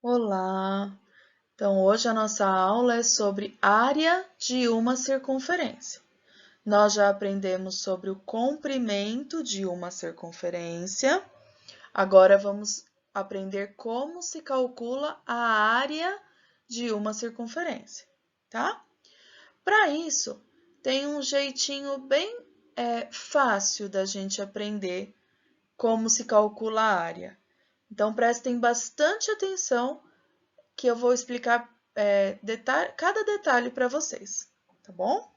Olá! Então, hoje a nossa aula é sobre área de uma circunferência. Nós já aprendemos sobre o comprimento de uma circunferência. Agora vamos aprender como se calcula a área de uma circunferência, tá? Para isso, tem um jeitinho bem fácil da gente aprender como se calcula a área. Então, prestem bastante atenção que eu vou explicar cada detalhe para vocês, tá bom?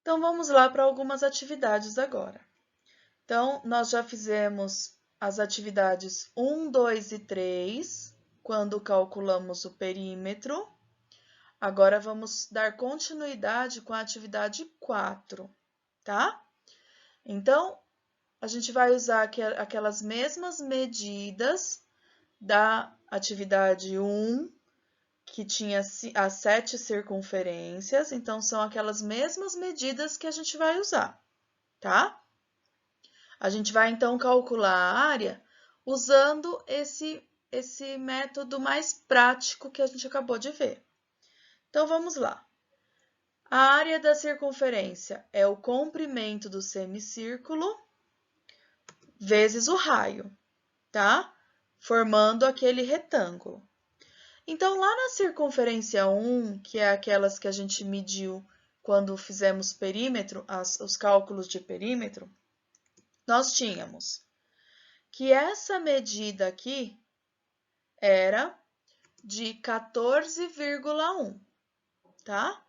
Então, vamos lá para algumas atividades agora. Então, nós já fizemos as atividades 1, 2 e 3, quando calculamos o perímetro. Agora, vamos dar continuidade com a atividade 4, tá? Então, a gente vai usar aquelas mesmas medidas da atividade 1, que tinha as 7 circunferências, então são aquelas mesmas medidas que a gente vai usar, tá? A gente vai então calcular a área usando esse método mais prático que a gente acabou de ver. Então vamos lá. A área da circunferência é o comprimento do semicírculo vezes o raio, tá? Formando aquele retângulo. Então, lá na circunferência 1, que é aquelas que a gente mediu quando fizemos perímetro, os cálculos de perímetro, nós tínhamos que essa medida aqui era de 14,1, tá?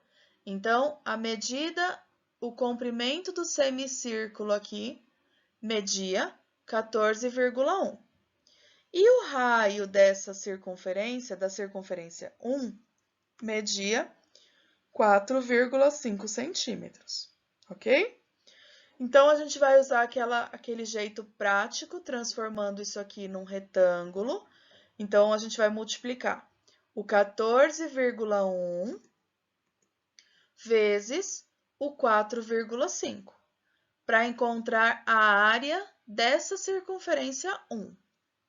Então, a medida, o comprimento do semicírculo aqui media 14,1. E o raio dessa circunferência, da circunferência 1, media 4,5 centímetros, ok? Então, a gente vai usar aquele jeito prático, transformando isso aqui num retângulo. Então, a gente vai multiplicar o 14,1 vezes o 4,5 para encontrar a área dessa circunferência 1,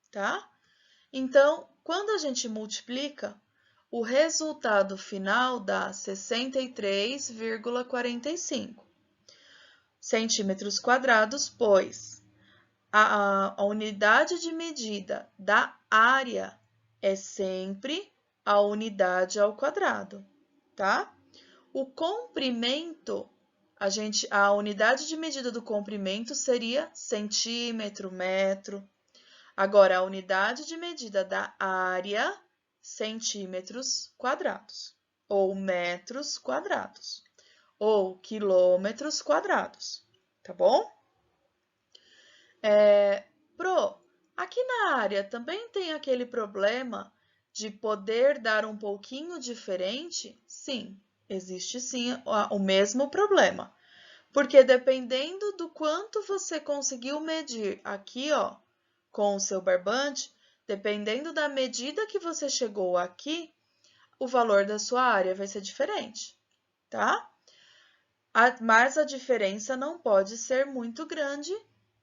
tá? Então, quando a gente multiplica, o resultado final dá 63,45 centímetros quadrados, pois a unidade de medida da área é sempre a unidade ao quadrado, tá? O comprimento, a unidade de medida do comprimento seria centímetro, metro. Agora, a unidade de medida da área, centímetros quadrados, ou metros quadrados, ou quilômetros quadrados, tá bom? Aqui na área também tem aquele problema de poder dar um pouquinho diferente? Sim, existe sim o mesmo problema. Porque dependendo do quanto você conseguiu medir aqui, ó, com o seu barbante, dependendo da medida que você chegou aqui, o valor da sua área vai ser diferente, tá? Mas a diferença não pode ser muito grande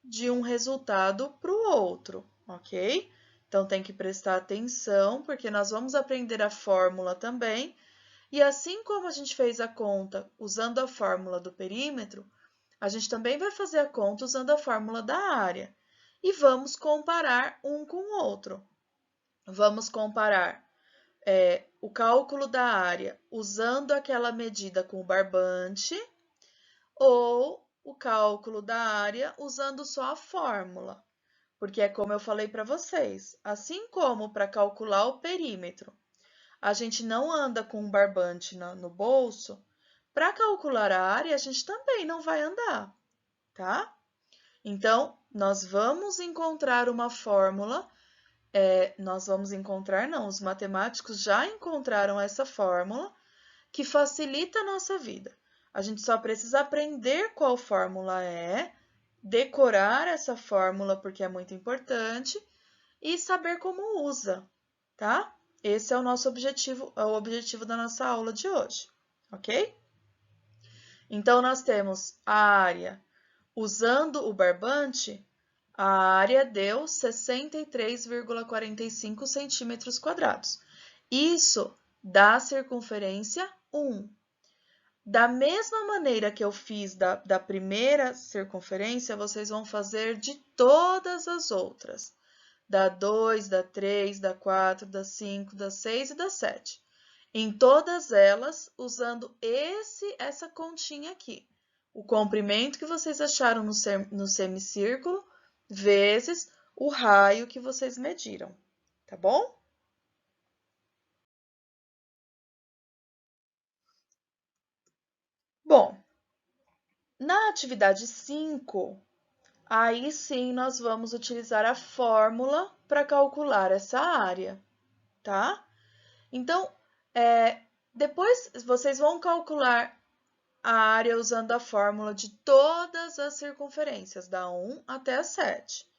de um resultado para o outro, ok? Então, tem que prestar atenção, porque nós vamos aprender a fórmula também. E assim como a gente fez a conta usando a fórmula do perímetro, a gente também vai fazer a conta usando a fórmula da área. E vamos comparar um com o outro. Vamos comparar o cálculo da área usando aquela medida com o barbante ou o cálculo da área usando só a fórmula. Porque é como eu falei para vocês, assim como para calcular o perímetro, a gente não anda com um barbante no bolso, para calcular a área a gente também não vai andar, tá? Então, nós vamos encontrar uma fórmula, não, os matemáticos já encontraram essa fórmula que facilita a nossa vida. A gente só precisa aprender qual fórmula é, decorar essa fórmula porque é muito importante e saber como usa, tá? Esse é o nosso objetivo, é o objetivo da nossa aula de hoje, ok? Então, nós temos a área usando o barbante, a área deu 63,45 centímetros quadrados. Isso dá circunferência 1. Da mesma maneira que eu fiz da primeira circunferência, vocês vão fazer de todas as outras. Da 2, da 3, da 4, da 5, da 6 e da 7. Em todas elas, usando essa continha aqui. O comprimento que vocês acharam no semicírculo, vezes o raio que vocês mediram, tá bom? Bom, na atividade 5, aí sim nós vamos utilizar a fórmula para calcular essa área, tá? Então, depois vocês vão calcular a área usando a fórmula de todas as circunferências, da 1 até a 7.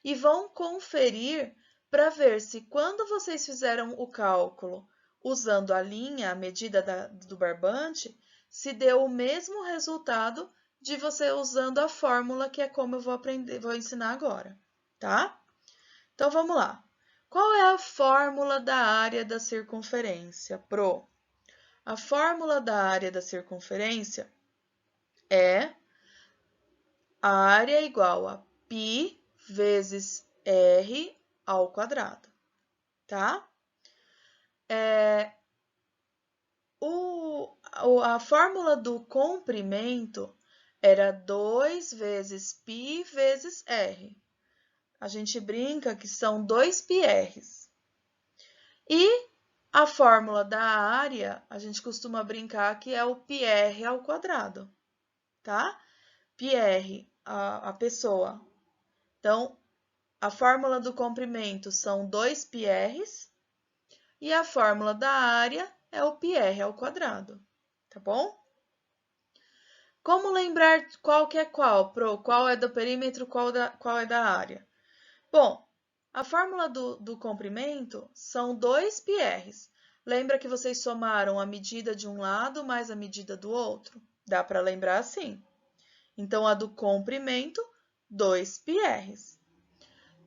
E vão conferir para ver se quando vocês fizeram o cálculo usando a linha, a medida do barbante, se deu o mesmo resultado de você usando a fórmula, que é como eu vou ensinar agora, tá? Então, vamos lá. Qual é a fórmula da área da circunferência, Pro? A fórmula da área da circunferência é a área igual a π vezes r ao quadrado, tá? A fórmula do comprimento era 2 vezes π vezes r. A gente brinca que são 2 πr's. E a fórmula da área, a gente costuma brincar que é o πr ao quadrado, tá? πr, a pessoa. Então, a fórmula do comprimento são 2 πr's e a fórmula da área é o πr ao quadrado, tá bom? Como lembrar qual que é qual, Pro? Qual é do perímetro, qual é da área? Bom, a fórmula do comprimento são 2 πr's. Lembra que vocês somaram a medida de um lado mais a medida do outro? Dá para lembrar assim. Então, a do comprimento, 2 πr's.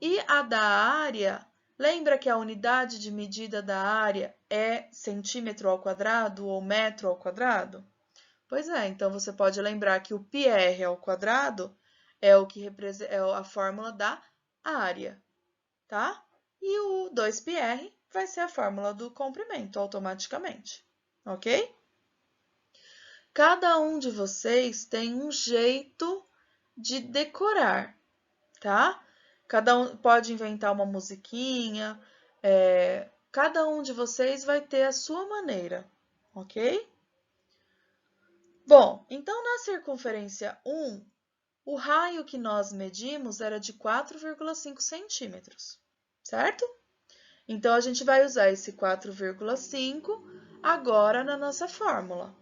E a da área, lembra que a unidade de medida da área é centímetro ao quadrado ou metro ao quadrado? Pois é, então você pode lembrar que o πr ao quadrado é a fórmula da área, tá? E o 2πr vai ser a fórmula do comprimento automaticamente, ok? Cada um de vocês tem um jeito de decorar, tá? Cada um pode inventar uma musiquinha, cada um de vocês vai ter a sua maneira, ok? Bom, então na circunferência 1, o raio que nós medimos era de 4,5 centímetros, certo? Então, a gente vai usar esse 4,5 agora na nossa fórmula.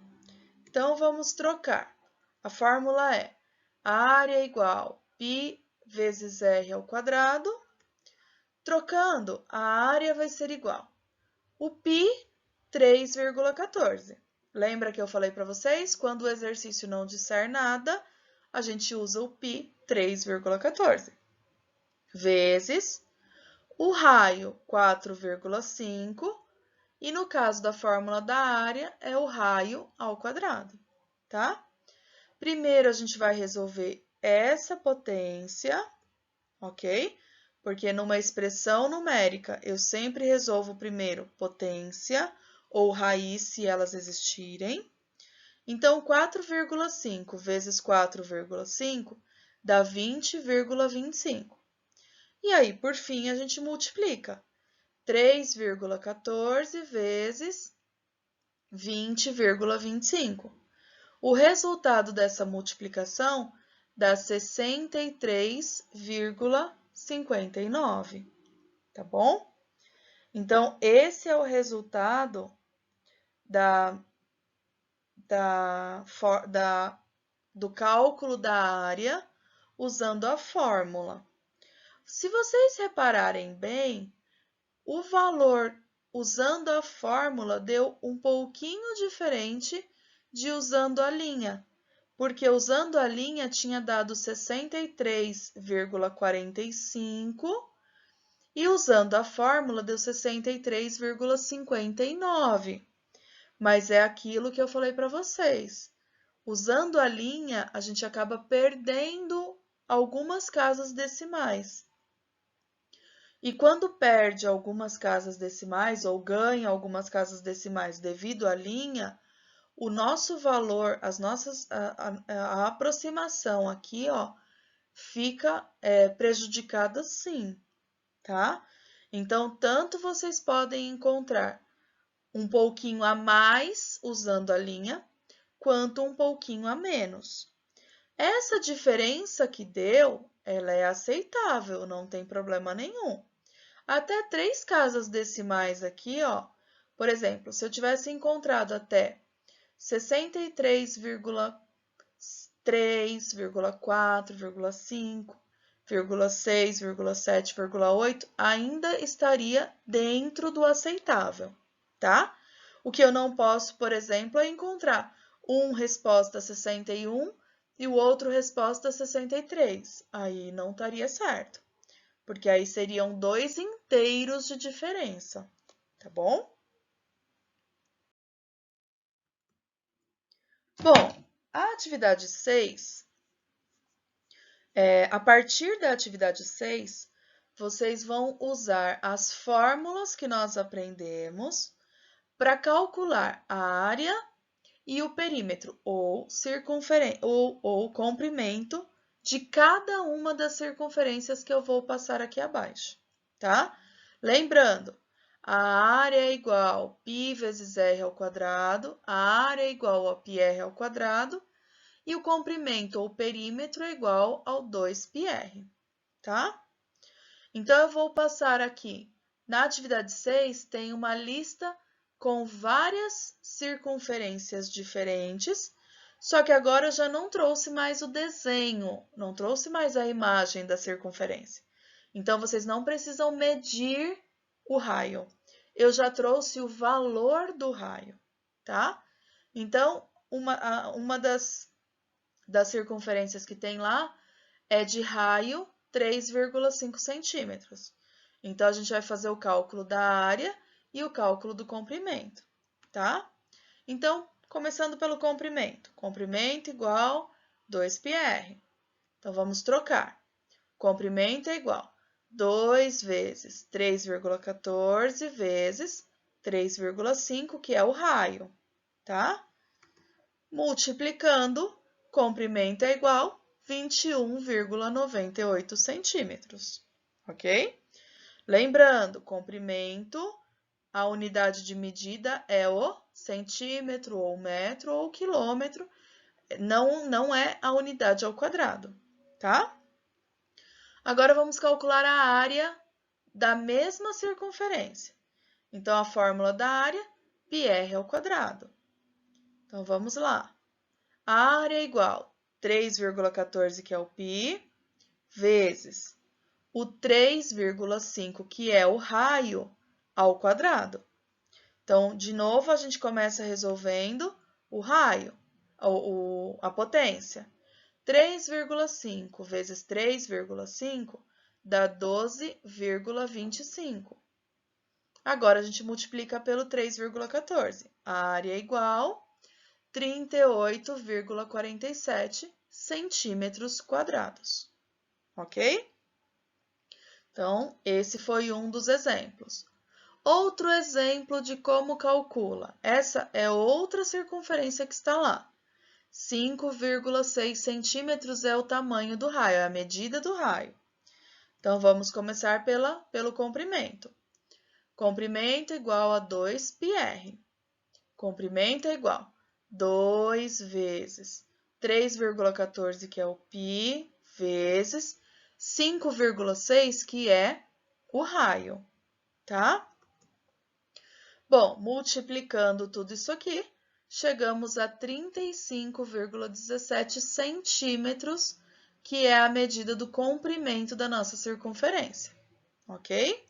Então, vamos trocar. A fórmula é a área é igual a π vezes r ao quadrado. Trocando, a área vai ser igual o π, 3,14. Lembra que eu falei para vocês? Quando o exercício não disser nada, a gente usa o π, 3,14, vezes o raio, 4,5, e no caso da fórmula da área, é o raio ao quadrado, tá? Primeiro, a gente vai resolver essa potência, ok? Porque numa expressão numérica, eu sempre resolvo primeiro potência ou raiz, se elas existirem. Então, 4,5 vezes 4,5 dá 20,25. E aí, por fim, a gente multiplica. 3,14 vezes 20,25. O resultado dessa multiplicação dá 63,59, tá bom? Então, esse é o resultado do cálculo da área usando a fórmula. Se vocês repararem bem, o valor usando a fórmula deu um pouquinho diferente de usando a linha, porque usando a linha tinha dado 63,45 e usando a fórmula deu 63,59. Mas é aquilo que eu falei para vocês. Usando a linha, a gente acaba perdendo algumas casas decimais. E quando perde algumas casas decimais ou ganha algumas casas decimais devido à linha, o nosso valor, a aproximação aqui, ó, fica prejudicada sim, tá? Então, tanto vocês podem encontrar um pouquinho a mais usando a linha, quanto um pouquinho a menos. Essa diferença que deu, ela é aceitável, não tem problema nenhum. Até 3 casas decimais aqui, ó, por exemplo, se eu tivesse encontrado até 63,3,4,5,6,7,8 ainda estaria dentro do aceitável, tá? O que eu não posso, por exemplo, é encontrar um resposta 61 e o outro resposta 63. Aí não estaria certo, porque aí seriam 2 inteiros de diferença, tá bom? Bom, a atividade 6, a partir da atividade 6, vocês vão usar as fórmulas que nós aprendemos para calcular a área e o perímetro ou circunferência ou comprimento de cada uma das circunferências que eu vou passar aqui abaixo, tá? Lembrando, a área é igual a π vezes r ao quadrado, a área é igual a πr ao quadrado e o comprimento ou perímetro é igual ao 2πr, tá? Então, eu vou passar aqui. Na atividade 6, tem uma lista com várias circunferências diferentes, só que agora eu já não trouxe mais o desenho, não trouxe mais a imagem da circunferência. Então, vocês não precisam medir o raio. Eu já trouxe o valor do raio, tá? Então, uma das circunferências que tem lá é de raio 3,5 centímetros. Então, a gente vai fazer o cálculo da área e o cálculo do comprimento, tá? Então, começando pelo comprimento. Comprimento igual 2πr. Então, vamos trocar. Comprimento é igual 2 vezes 3,14 vezes 3,5, que é o raio, tá? Multiplicando, comprimento é igual 21,98 centímetros, ok? Lembrando, comprimento, a unidade de medida é o centímetro, ou metro, ou quilômetro, não é a unidade ao quadrado, tá? Agora, vamos calcular a área da mesma circunferência. Então, a fórmula da área, πr ao quadrado. Então, vamos lá. A área é igual a 3,14, que é o π, vezes o 3,5, que é o raio, ao quadrado. Então, de novo, a gente começa resolvendo o raio, a potência. 3,5 vezes 3,5 dá 12,25. Agora, a gente multiplica pelo 3,14. A área é igual a 38,47 centímetros quadrados, ok? Então, esse foi um dos exemplos. Outro exemplo de como calcula. Essa é outra circunferência que está lá. 5,6 centímetros é o tamanho do raio, é a medida do raio. Então, vamos começar pelo comprimento. Comprimento igual a 2πr. Comprimento é igual a 2 vezes 3,14, que é o π, vezes 5,6, que é o raio, tá? Bom, multiplicando tudo isso aqui, chegamos a 35,17 centímetros, que é a medida do comprimento da nossa circunferência, ok?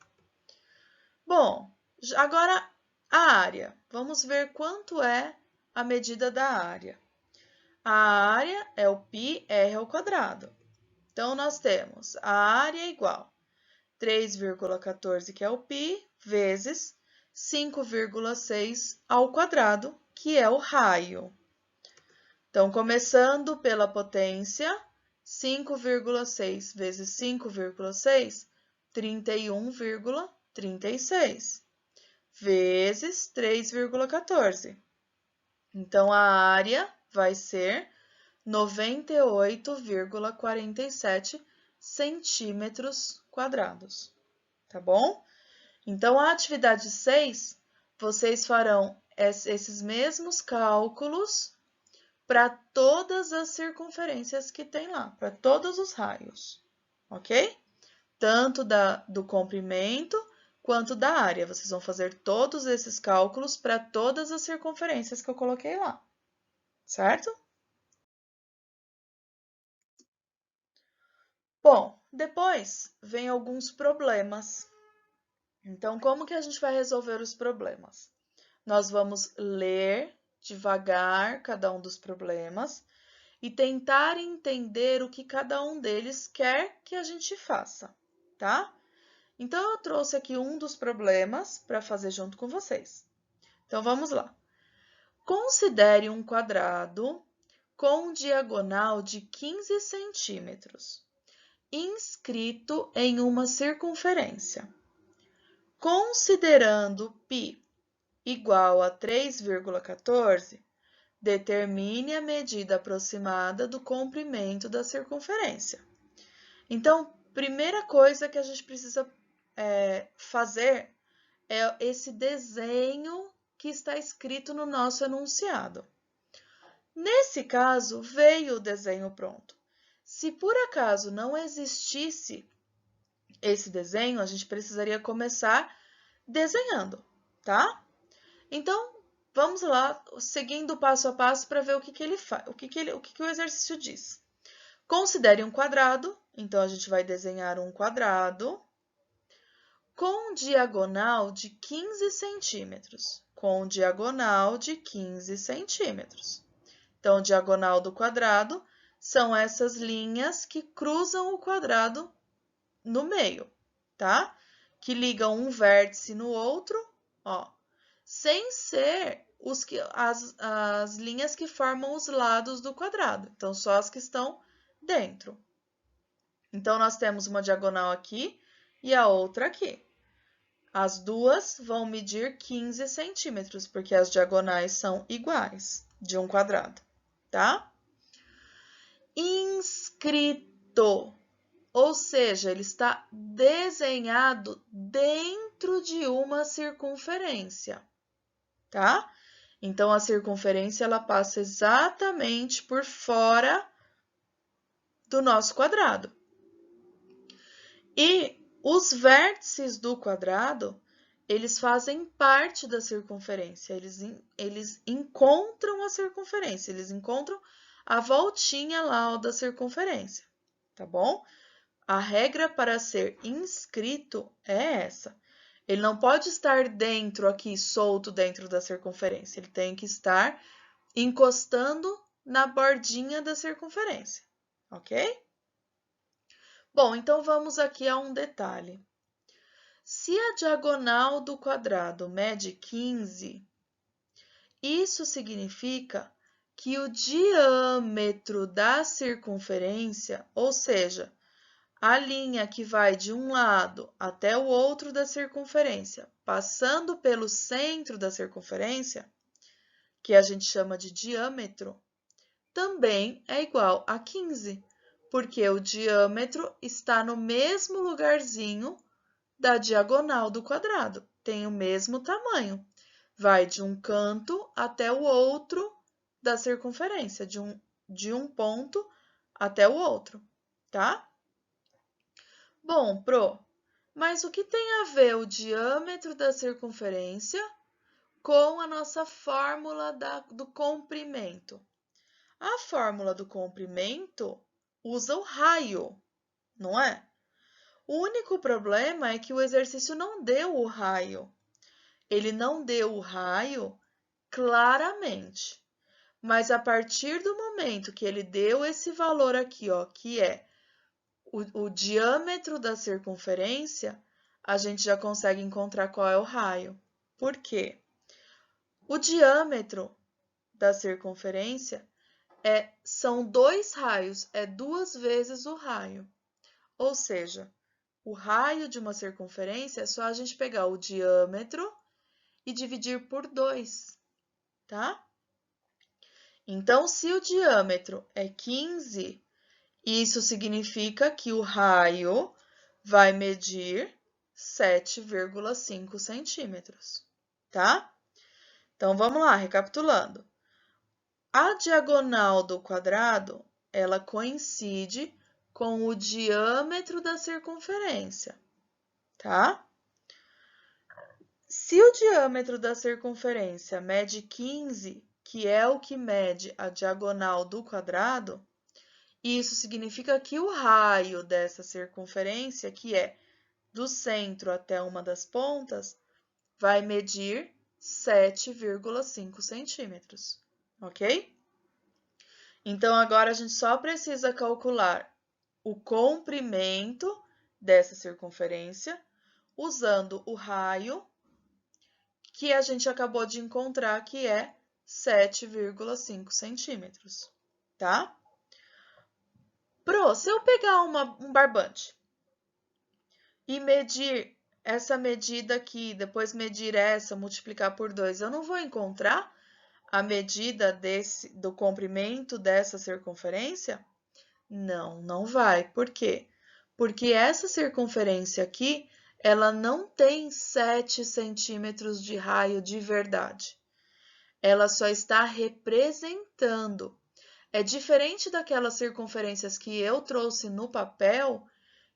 Bom, Agora, a área. Vamos ver quanto é a medida da área. A área é o πr ao quadrado. Então, nós temos a área igual 3,14, que é o π, vezes 5,6 ao quadrado, que é o raio. Então, começando pela potência, 5,6 vezes 5,6, 31,36, vezes 3,14. Então, a área vai ser 98,47 centímetros quadrados, tá bom? Então, a atividade 6, vocês farão esses mesmos cálculos para todas as circunferências que tem lá, para todos os raios, ok? Tanto do comprimento quanto da área. Vocês vão fazer todos esses cálculos para todas as circunferências que eu coloquei lá, certo? Bom, depois vem alguns problemas. Então, como que a gente vai resolver os problemas? Nós vamos ler devagar cada um dos problemas e tentar entender o que cada um deles quer que a gente faça, tá? Então, eu trouxe aqui um dos problemas para fazer junto com vocês. Então, vamos lá. Considere um quadrado com diagonal de 15 centímetros, inscrito em uma circunferência. Considerando π igual a 3,14, determine a medida aproximada do comprimento da circunferência. Então, primeira coisa que a gente precisa fazer é esse desenho que está escrito no nosso enunciado. Nesse caso, veio o desenho pronto. Se por acaso não existisse esse desenho, a gente precisaria começar desenhando, tá? Então, vamos lá, seguindo passo a passo para ver o que ele faz, o que o exercício diz. Considere um quadrado, então a gente vai desenhar um quadrado com diagonal de 15 centímetros, com diagonal de 15 centímetros. Então, diagonal do quadrado são essas linhas que cruzam o quadrado no meio, tá? Que ligam um vértice no outro, ó, sem ser as linhas que formam os lados do quadrado. Então, só as que estão dentro. Então, nós temos uma diagonal aqui e a outra aqui. As duas vão medir 15 centímetros, porque as diagonais são iguais de um quadrado, tá? Inscrito, ou seja, ele está desenhado dentro de uma circunferência, tá? Então, a circunferência ela passa exatamente por fora do nosso quadrado. E os vértices do quadrado, eles fazem parte da circunferência, eles encontram a circunferência, eles encontram a voltinha lá da circunferência, tá bom? A regra para ser inscrito é essa. Ele não pode estar dentro aqui, solto dentro da circunferência, ele tem que estar encostando na bordinha da circunferência, ok? Bom, então vamos aqui a um detalhe. Se a diagonal do quadrado mede 15, isso significa que o diâmetro da circunferência, ou seja, a linha que vai de um lado até o outro da circunferência, passando pelo centro da circunferência, que a gente chama de diâmetro, também é igual a 15, porque o diâmetro está no mesmo lugarzinho da diagonal do quadrado, tem o mesmo tamanho. Vai de um canto até o outro da circunferência, de um ponto até o outro, tá? Bom, mas o que tem a ver o diâmetro da circunferência com a nossa fórmula do comprimento? A fórmula do comprimento usa o raio, não é? O único problema é que o exercício não deu o raio. Ele não deu o raio claramente, mas a partir do momento que ele deu esse valor aqui, ó, que é o diâmetro da circunferência, a gente já consegue encontrar qual é o raio. Por quê? O diâmetro da circunferência são 2 raios, é 2 vezes o raio. Ou seja, o raio de uma circunferência é só a gente pegar o diâmetro e dividir por 2, tá? Então, se o diâmetro é 15, isso significa que o raio vai medir 7,5 centímetros, tá? Então, vamos lá, recapitulando. A diagonal do quadrado, ela coincide com o diâmetro da circunferência, tá? Se o diâmetro da circunferência mede 15, que é o que mede a diagonal do quadrado, isso significa que o raio dessa circunferência, que é do centro até uma das pontas, vai medir 7,5 centímetros, ok? Então, agora a gente só precisa calcular o comprimento dessa circunferência usando o raio que a gente acabou de encontrar, que é 7,5 centímetros, tá? Se eu pegar um barbante e medir essa medida aqui, depois medir essa, multiplicar por 2, eu não vou encontrar a medida do comprimento dessa circunferência? Não, não vai. Por quê? Porque essa circunferência aqui, ela não tem 7 centímetros de raio de verdade. Ela só está representando. É diferente daquelas circunferências que eu trouxe no papel,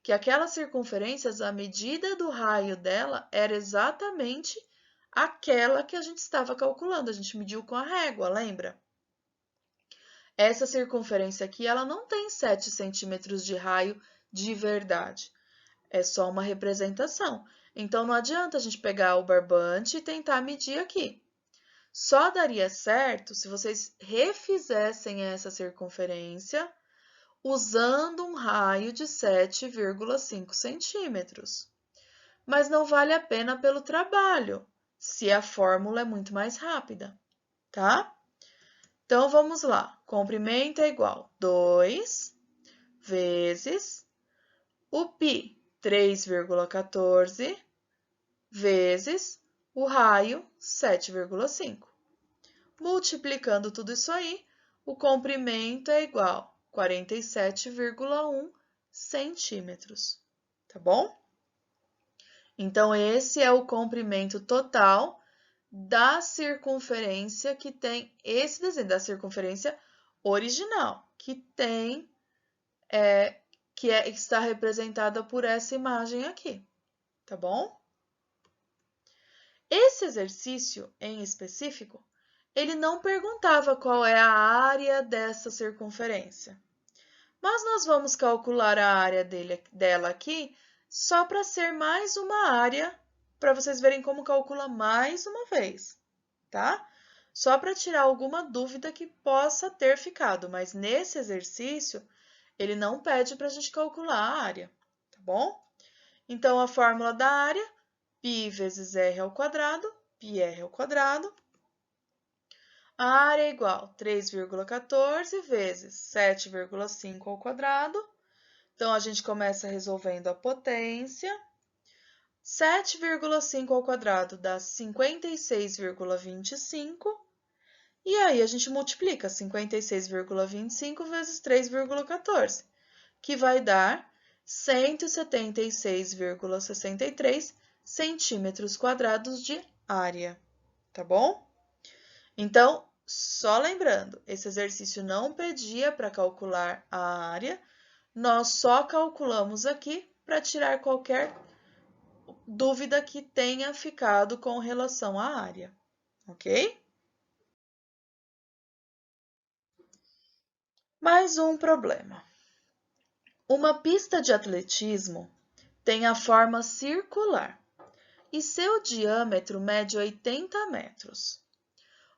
que aquelas circunferências, a medida do raio dela era exatamente aquela que a gente estava calculando. A gente mediu com a régua, lembra? Essa circunferência aqui, ela não tem 7 centímetros de raio de verdade. É só uma representação. Então, não adianta a gente pegar o barbante e tentar medir aqui. Só daria certo se vocês refizessem essa circunferência usando um raio de 7,5 centímetros. Mas não vale a pena pelo trabalho, se a fórmula é muito mais rápida, tá? Então, vamos lá. Comprimento é igual a 2 vezes o π, 3,14, vezes o raio, 7,5. Multiplicando tudo isso aí, o comprimento é igual a 47,1 centímetros, tá bom? Então, esse é o comprimento total da circunferência que tem esse desenho, da circunferência original, que tem, está representada por essa imagem aqui, tá bom? Esse exercício, em específico, ele não perguntava qual é a área dessa circunferência. Mas nós vamos calcular a área dela aqui só para ser mais uma área, para vocês verem como calcula mais uma vez, tá? Só para tirar alguma dúvida que possa ter ficado, mas nesse exercício, ele não pede para a gente calcular a área, tá bom? Então, a fórmula da área, π vezes r ao quadrado, πr ao quadrado. A área é igual a 3,14 vezes 7,5 ao quadrado. Então, a gente começa resolvendo a potência. 7,5 ao quadrado dá 56,25. E aí, a gente multiplica 56,25 vezes 3,14, que vai dar 176,63 centímetros quadrados de área, tá bom? Então, só lembrando, esse exercício não pedia para calcular a área, nós só calculamos aqui para tirar qualquer dúvida que tenha ficado com relação à área, ok? Mais um problema. Uma pista de atletismo tem a forma circular, e seu diâmetro mede 80 metros.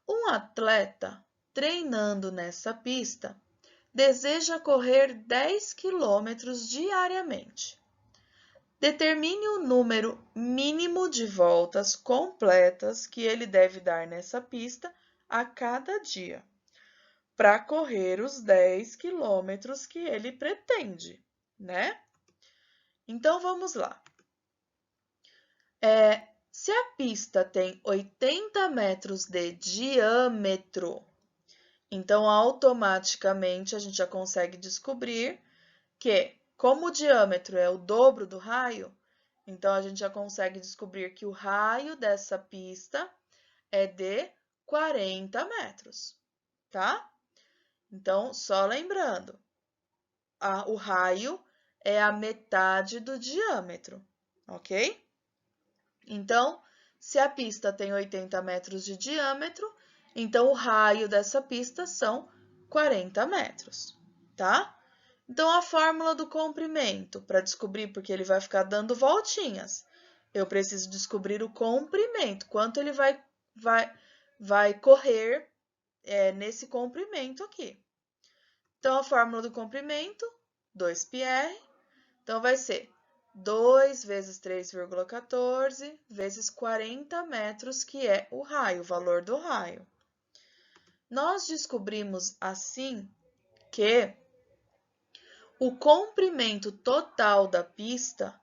Um atleta treinando nessa pista deseja correr 10 quilômetros diariamente. Determine o número mínimo de voltas completas que ele deve dar nessa pista a cada dia, para correr os 10 quilômetros que ele pretende, né? Então, vamos lá. Se a pista tem 80 metros de diâmetro, então automaticamente a gente já consegue descobrir que, como o diâmetro é o dobro do raio, então a gente já consegue descobrir que o raio dessa pista é de 40 metros, tá? Então, só lembrando, o raio é a metade do diâmetro, ok? Então, se a pista tem 80 metros de diâmetro, então o raio dessa pista são 40 metros, tá? Então, a fórmula do comprimento, para descobrir, porque ele vai ficar dando voltinhas, eu preciso descobrir o comprimento, quanto ele vai correr nesse comprimento aqui. Então, a fórmula do comprimento, 2πr, então vai ser 2 vezes 3,14 vezes 40 metros, que é o raio, o valor do raio. Nós descobrimos assim que o comprimento total da pista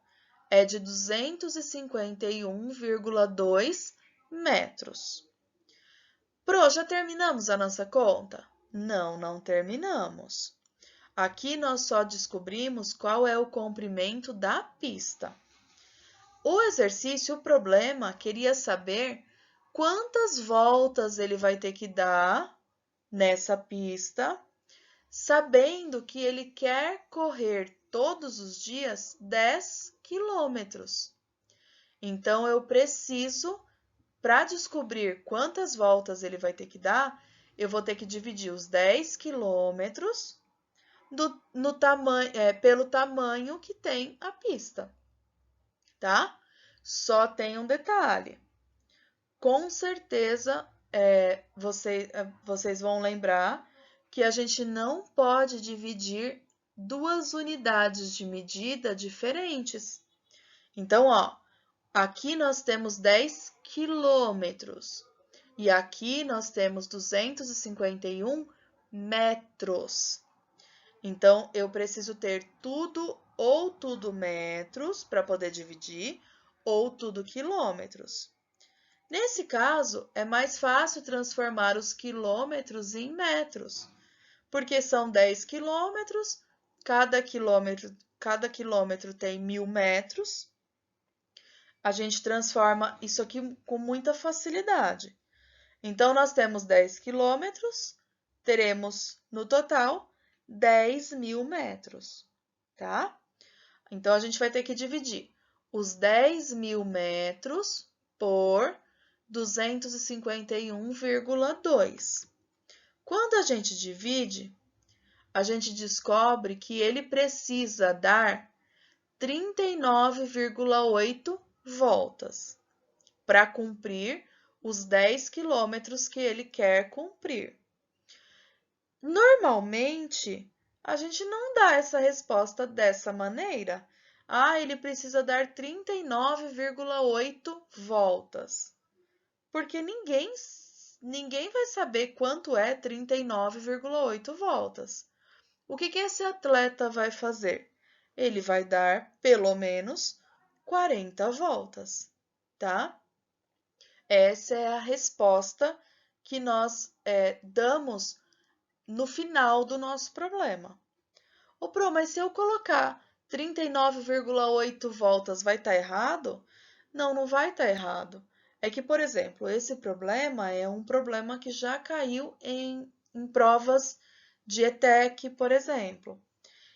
é de 251,2 metros. Pro, já terminamos a nossa conta? Não, não terminamos. Aqui nós só descobrimos qual é o comprimento da pista. O exercício, o problema, queria saber quantas voltas ele vai ter que dar nessa pista, sabendo que ele quer correr todos os dias 10 quilômetros. Então, eu preciso, para descobrir quantas voltas ele vai ter que dar, eu vou ter que dividir os 10 quilômetros pelo tamanho que tem a pista, tá? Só tem um detalhe. Com certeza, vocês vão lembrar que a gente não pode dividir duas unidades de medida diferentes. Então, ó, aqui nós temos 10 quilômetros e aqui nós temos 251 metros. Então, eu preciso ter ou tudo metros para poder dividir, ou tudo quilômetros. Nesse caso, é mais fácil transformar os quilômetros em metros, porque são 10 quilômetros, cada quilômetro tem 1000 metros. A gente transforma isso aqui com muita facilidade. Então, nós temos 10 quilômetros, teremos no total 10.000 metros, tá? Então, a gente vai ter que dividir os 10.000 metros por 251,2. Quando a gente divide, a gente descobre que ele precisa dar 39,8 voltas para cumprir os 10 quilômetros que ele quer cumprir. Normalmente, a gente não dá essa resposta dessa maneira. Ele precisa dar 39,8 voltas. Porque ninguém vai saber quanto é 39,8 voltas. O que esse atleta vai fazer? Ele vai dar pelo menos 40 voltas, tá? Essa é a resposta que nós damos no final do nosso problema. Mas se eu colocar 39,8 voltas, vai estar errado? Não, não vai estar errado. É que, por exemplo, esse problema é um problema que já caiu em provas de ETEC, por exemplo.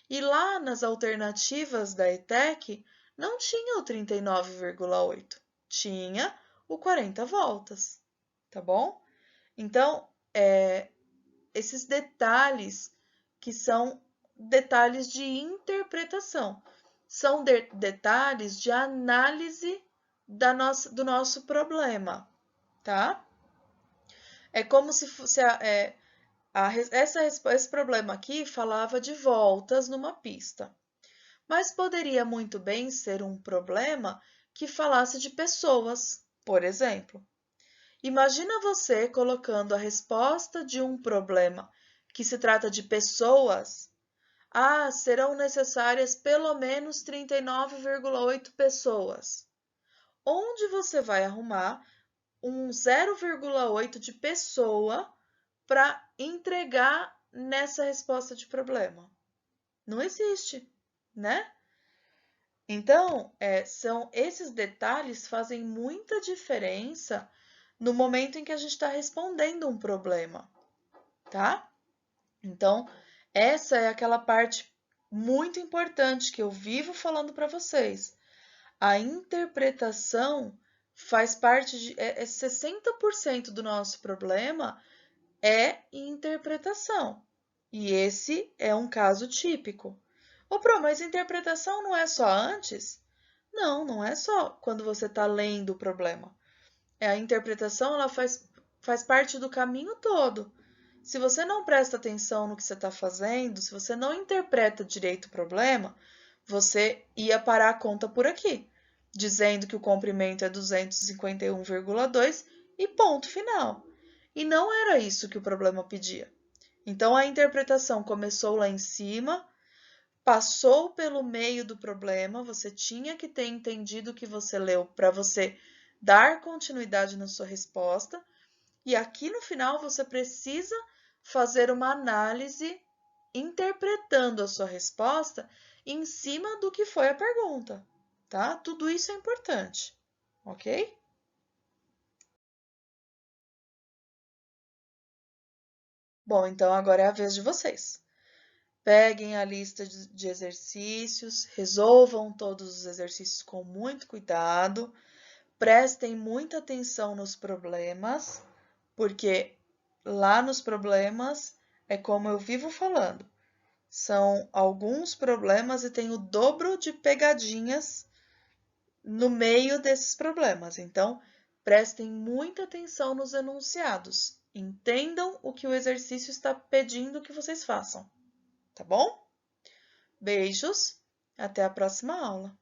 E lá nas alternativas da ETEC, não tinha o 39,8, tinha o 40 voltas, tá bom? Então, esses detalhes que são detalhes de interpretação, são detalhes de análise do nosso problema, tá? É como se fosse esse problema aqui falava de voltas numa pista, mas poderia muito bem ser um problema que falasse de pessoas, por exemplo. Imagina você colocando a resposta de um problema que se trata de pessoas. Ah, serão necessárias pelo menos 39,8 pessoas. Onde você vai arrumar um 0,8 de pessoa para entregar nessa resposta de problema? Não existe, né? Então, são esses detalhes fazem muita diferença no momento em que a gente está respondendo um problema, tá? Então, essa é aquela parte muito importante que eu vivo falando para vocês. A interpretação faz parte de 60% do nosso problema é interpretação. E esse é um caso típico. Ô, Pro, mas interpretação não é só antes? Não, não é só quando você está lendo o problema. A interpretação ela faz parte do caminho todo. Se você não presta atenção no que você está fazendo, se você não interpreta direito o problema, você ia parar a conta por aqui, dizendo que o comprimento é 251,2 e ponto final. E não era isso que o problema pedia. Então a interpretação começou lá em cima, passou pelo meio do problema, você tinha que ter entendido o que você leu para você dar continuidade na sua resposta, e aqui no final você precisa fazer uma análise interpretando a sua resposta em cima do que foi a pergunta, tá? Tudo isso é importante, ok? Bom, então agora é a vez de vocês. Peguem a lista de exercícios, resolvam todos os exercícios com muito cuidado, prestem muita atenção nos problemas, porque lá nos problemas é como eu vivo falando, são alguns problemas e tem o dobro de pegadinhas no meio desses problemas. Então, prestem muita atenção nos enunciados. Entendam o que o exercício está pedindo que vocês façam, tá bom? Beijos, até a próxima aula.